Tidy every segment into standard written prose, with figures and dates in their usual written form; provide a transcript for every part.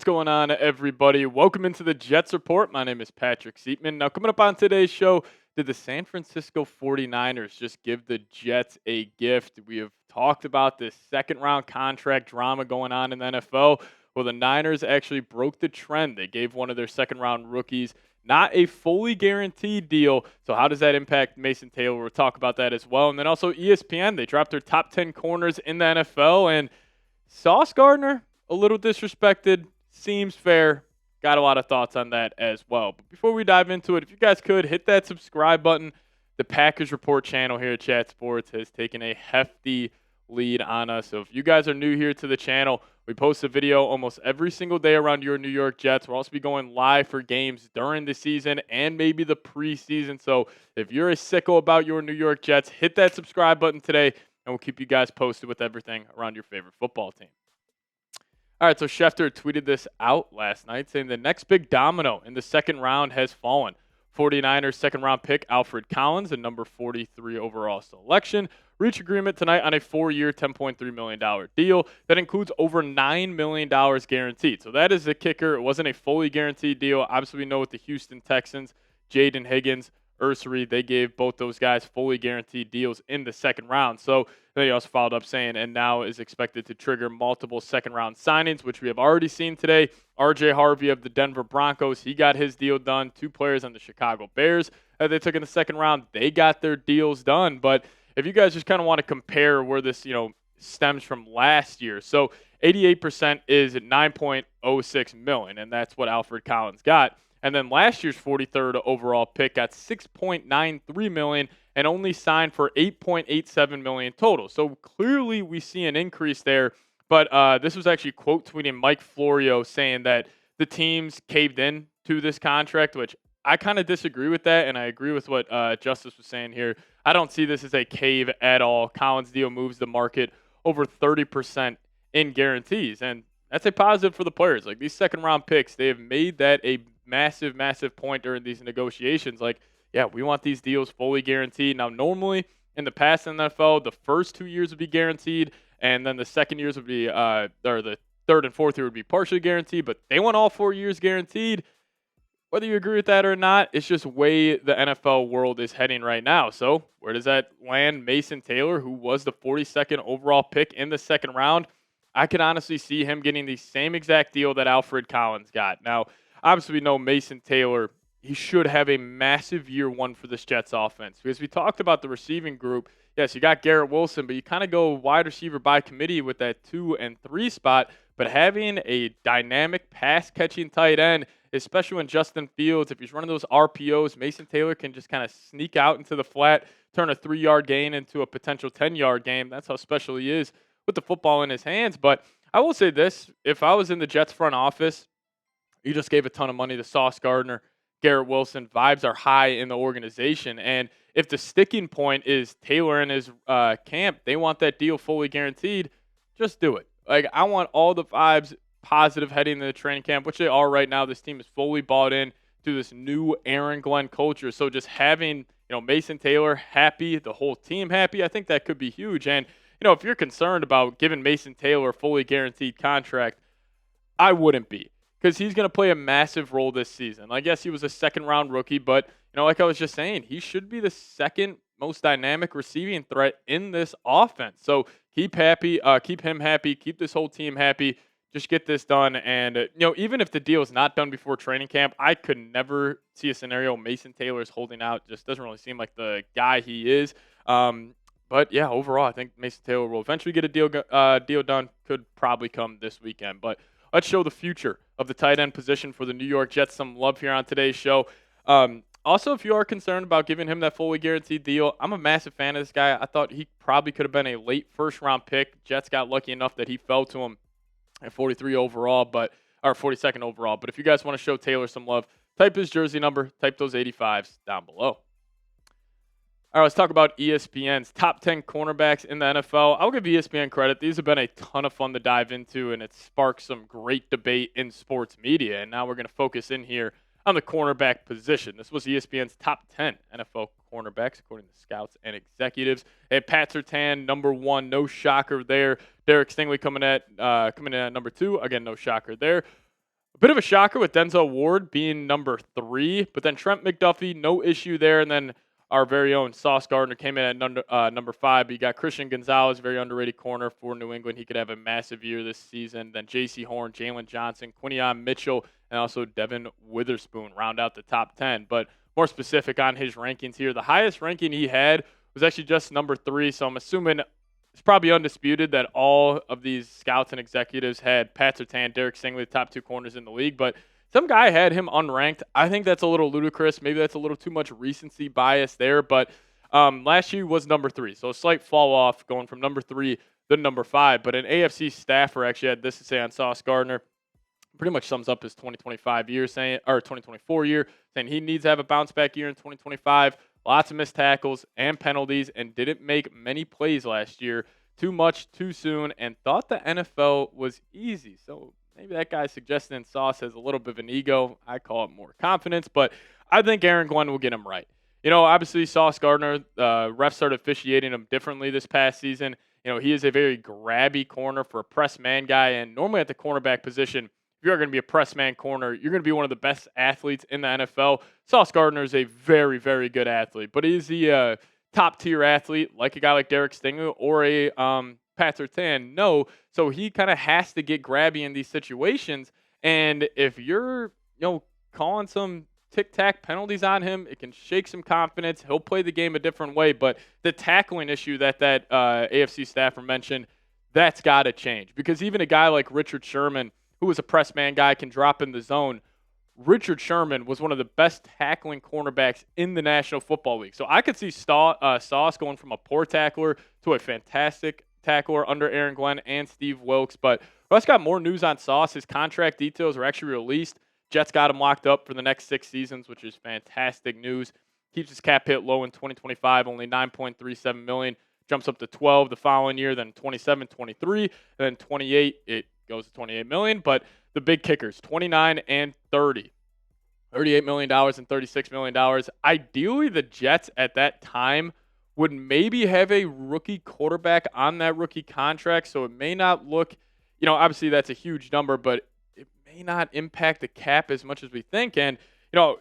What's going on, everybody? Welcome into the Jets Report. My name is Patrick Siepman. Now, coming up on today's show, did the San Francisco 49ers just give the Jets a gift? We have talked about this second-round contract drama going on in the NFL. Well, the Niners actually broke the trend. They gave one of their second-round rookies not a fully guaranteed deal. So how does that impact Mason Taylor? We'll talk about that as well. And then also ESPN, they dropped their top 10 corners in the NFL. And Sauce Gardner, a little disrespected. Seems fair. Got a lot of thoughts on that as well. But before we dive into it, if you guys could hit that subscribe button. The Packers Report channel here at Chat Sports has taken a hefty lead on us. So if you guys are new here to the channel, we post a video almost every single day around your New York Jets. We'll also be going live for games during the season and maybe the preseason. So if you're a sicko about your New York Jets, hit that subscribe button today, and we'll keep you guys posted with everything around your favorite football team. All right, so Schefter tweeted this out last night saying the next big domino in the second round has fallen. 49ers second-round pick Alfred Collins, a number 43 overall selection, reach agreement tonight on a 4-year, $10.3 million deal that includes over $9 million guaranteed. So that is the kicker. It wasn't a fully guaranteed deal. Obviously, we know with the Houston Texans, Jaden Higgins, Ursary, they gave both those guys fully guaranteed deals in the second round. So then he also followed up saying, and now is expected to trigger multiple second-round signings, which we have already seen today. R.J. Harvey of the Denver Broncos, he got his deal done. 2 players on the Chicago Bears that they took in the second round, they got their deals done. But if you guys just kind of want to compare where this, stems from last year. So 88% is at $9.06 million, and that's what Alfred Collins got. And then last year's 43rd overall pick got $6.93 million and only signed for $8.87 million total. So clearly we see an increase there. But this was actually quote tweeting Mike Florio saying that the teams caved in to this contract, which I kind of disagree with that, and I agree with what Justice was saying here. I don't see this as a cave at all. Collins' deal moves the market over 30% in guarantees, and that's a positive for the players. Like, these second-round picks, they have made that a massive, massive point during these negotiations. Like, yeah, we want these deals fully guaranteed. Now, normally in the past in the NFL, the first 2 years would be guaranteed, and then the second years would be, or the third and fourth year would be partially guaranteed, but they want all 4 years guaranteed. Whether you agree with that or not, it's just way the NFL world is heading right now. So where does that land Mason Taylor, who was the 42nd overall pick in the second round? I can honestly see him getting the same exact deal that Alfred Collins got. Now, obviously, we know Mason Taylor, he should have a massive year one for this Jets offense. Because we talked about the receiving group. Yes, you got Garrett Wilson, but you kind of go wide receiver by committee with that 2 and 3 spot. But having a dynamic pass-catching tight end, especially when Justin Fields, if he's running those RPOs, Mason Taylor can just kind of sneak out into the flat, turn a 3-yard gain into a potential 10-yard game. That's how special he is with the football in his hands. But I will say this, if I was in the Jets front office, you just gave a ton of money to Sauce Gardner, Garrett Wilson. Vibes are high in the organization. And if the sticking point is Taylor and his camp, they want that deal fully guaranteed, just do it. Like, I want all the vibes positive heading into the training camp, which they are right now. This team is fully bought in to this new Aaron Glenn culture. So just having, Mason Taylor happy, the whole team happy, I think that could be huge. And, if you're concerned about giving Mason Taylor a fully guaranteed contract, I wouldn't be, because he's going to play a massive role this season. I guess he was a second-round rookie, but, like I was just saying, he should be the second most dynamic receiving threat in this offense. So keep him happy, keep this whole team happy. Just get this done. And, even if the deal is not done before training camp, I could never see a scenario Mason Taylor's holding out. Just doesn't really seem like the guy he is. But, yeah, overall, I think Mason Taylor will eventually get a deal done. Could probably come this weekend. But let's show the future of the tight end position for the New York Jets some love here on today's show. Also, if you are concerned about giving him that fully guaranteed deal, I'm a massive fan of this guy. I thought he probably could have been a late first-round pick. Jets got lucky enough that he fell to him at 43 overall, or 42nd overall. But if you guys want to show Taylor some love, type his jersey number, type those 85s down below. All right, let's talk about ESPN's top 10 cornerbacks in the NFL. I'll give ESPN credit. These have been a ton of fun to dive into, and it sparked some great debate in sports media. And now we're going to focus in here on the cornerback position. This was ESPN's top 10 NFL cornerbacks, according to scouts and executives. They had Pat Surtain, number 1, no shocker there. Derek Stingley coming in at number 2. Again, no shocker there. bit of a shocker with Denzel Ward being number 3, but then Trent McDuffie, no issue there. And then our very own Sauce Gardner came in at number 5. But you got Christian Gonzalez, very underrated corner for New England. He could have a massive year this season. Then J.C. Horn, Jalen Johnson, Quinion Mitchell, and also Devin Witherspoon round out the top 10. But more specific on his rankings here, the highest ranking he had was actually just number 3. So I'm assuming it's probably undisputed that all of these scouts and executives had Pat Surtain, Derek Stingley, the top 2 corners in the league, but some guy had him unranked. I think that's a little ludicrous. Maybe that's a little too much recency bias there, but last year was number 3, so a slight fall off going from number 3 to number 5. But an AFC staffer actually had this to say on Sauce Gardner. Pretty much sums up his 2025 year, saying, or 2024 year, saying he needs to have a bounce back year in 2025. Lots of missed tackles and penalties, and didn't make many plays last year. Too much, too soon, and thought the NFL was easy. So maybe that guy suggesting Sauce has a little bit of an ego. I call it more confidence, but I think Aaron Glenn will get him right. Obviously Sauce Gardner, refs started officiating him differently this past season. He is a very grabby corner for a press man guy, and normally at the cornerback position, if you are going to be a press man corner, you're going to be one of the best athletes in the NFL. Sauce Gardner is a very, very good athlete, but is he a top-tier athlete like a guy like Derek Stingley or a Pat Surtain? No. So he kind of has to get grabby in these situations, and if you're calling some tic-tac penalties on him, it can shake some confidence. He'll play the game a different way, but the tackling issue that AFC staffer mentioned, that's got to change, because even a guy like Richard Sherman, who was a press man guy, can drop in the zone. Richard Sherman was one of the best tackling cornerbacks in the National Football League. So I could see Sauce going from a poor tackler to a fantastic tackler under Aaron Glenn and Steve Wilkes. But Russ got more news on Sauce. His contract details are actually released. Jets got him locked up for the next 6 seasons, which is fantastic news. Keeps his cap hit low in 2025, only $9.37 million. Jumps up to 12 the following year, then 27, 23, and then 28, it goes to $28 million. But the big kickers, 29 and 30. $38 million and $36 million. Ideally, the Jets at that time would maybe have a rookie quarterback on that rookie contract, so it may not look, obviously that's a huge number, but it may not impact the cap as much as we think. And,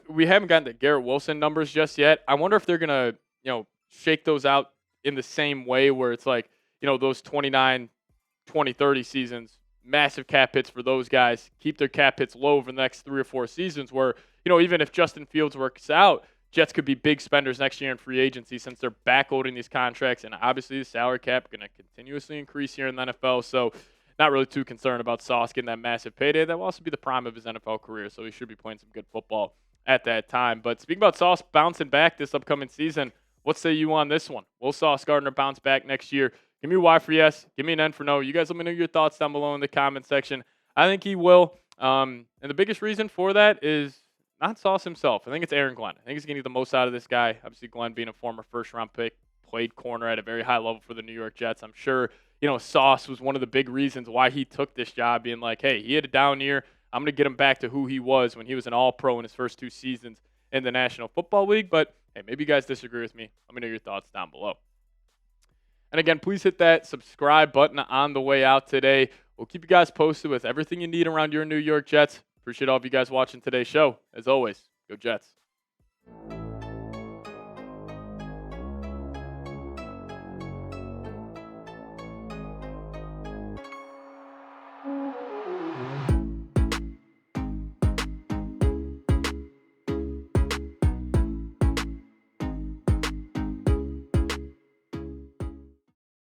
we haven't gotten the Garrett Wilson numbers just yet. I wonder if they're going to, shake those out in the same way where it's like, those 29, 20, 30 seasons, massive cap hits for those guys, keep their cap hits low over the next 3 or 4 seasons where, even if Justin Fields works out, Jets could be big spenders next year in free agency since they're backloading these contracts, and obviously the salary cap going to continuously increase here in the NFL. So not really too concerned about Sauce getting that massive payday. That will also be the prime of his NFL career, so he should be playing some good football at that time. But speaking about Sauce bouncing back this upcoming season, what say you on this one? Will Sauce Gardner bounce back next year? Give me a Y for yes. Give me an N for no. You guys let me know your thoughts down below in the comment section. I think he will. And the biggest reason for that is not Sauce himself. I think it's Aaron Glenn. I think he's going to get the most out of this guy. Obviously, Glenn being a former first-round pick, played corner at a very high level for the New York Jets. I'm sure, Sauce was one of the big reasons why he took this job, being like, hey, he had a down year. I'm going to get him back to who he was when he was an all-pro in his first 2 seasons in the National Football League. But, hey, maybe you guys disagree with me. Let me know your thoughts down below. And again, please hit that subscribe button on the way out today. We'll keep you guys posted with everything you need around your New York Jets. Appreciate all of you guys watching today's show. As always, go Jets.